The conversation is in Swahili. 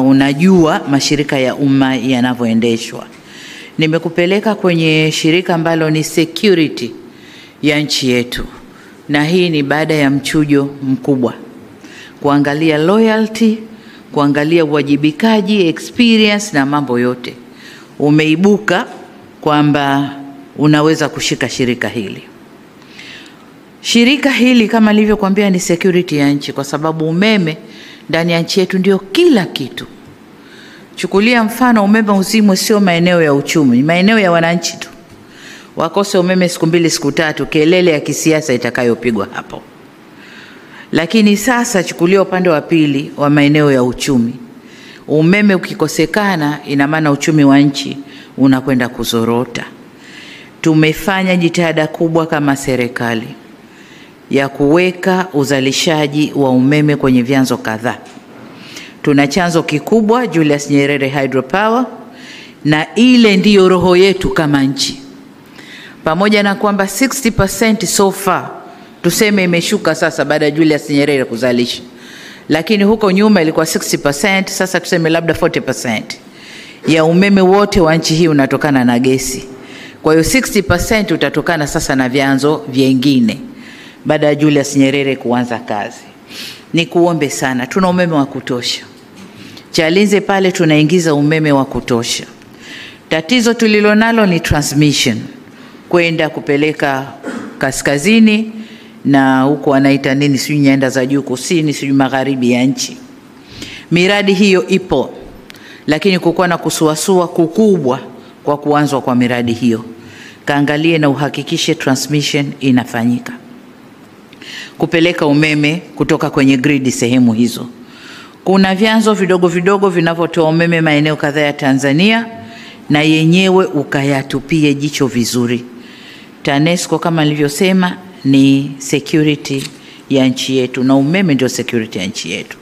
unajua mashirika ya umma yanavyoendeshwa. Nimekupeleka kwenye shirika ambalo ni security ya nchi yetu, na hii ni baada ya mchujo mkubwa, kuangalia loyalty, kuangalia uwajibikaji, experience na mambo yote. Umeibuka kwamba unaweza kushika shirika hili. Shirika hili kama nilivyokuambia ni security ya nchi, kwa sababu umeme ndani ya nchi yetu ndio kila kitu. Chukulia mfano, umeme uzimwe sio maeneo ya uchumi, maeneo ya wananchi tu. Wakose umeme siku 2 siku 3, kelele ya kisiasa itakayopigwa hapo. Lakini sasa chukulia upande wa pili wa maeneo ya uchumi. Umeme ukikosekana, ina maana uchumi wa nchi unakwenda kuzorota. Tumefanya jitihada kubwa kama serikali ya kuweka uzalishaji wa umeme kwenye vyanzo kadhaa. Tuna chanzo kikubwa Julius Nyerere Hydropower, na ile ndiyo roho yetu kama nchi. Pamoja na kwamba 60% so far tuseme imeshuka sasa baada ya Julius Nyerere kuzalisha, lakini huko nyuma ilikuwa 60%, sasa tuseme labda 40% ya umeme wote wa nchi hii unatokana na gesi. Kwa hiyo 60% utatokana sasa na vyanzo vingine baada ya Julius Nyerere kuanza kazi. Nikuombe sana, tuna umeme wa kutosha. Chalinze pale tunaingiza umeme wa kutosha. Tatizo tulilonalo ni transmission, kwenda kupeleka kaskazini na huko wanaita nini, sijui nyanda za juu kusini, sijui magharibi ya nchi. Miradi hiyo ipo, lakini kukuwa na kusuasua kukubwa kwa kuanzwa kwa miradi hiyo. Kaangalie na uhakikishe transmission inafanyika, kupeleka umeme kutoka kwenye grid sehemu hizo. Kuna vyanzo vidogo vidogo vinavyotoa umeme maeneo kadhaa ya Tanzania, na yenyewe ukayatupie jicho vizuri. TANESCO kama nilivyosema ni security ya nchi yetu, na umeme ndio security ya nchi yetu.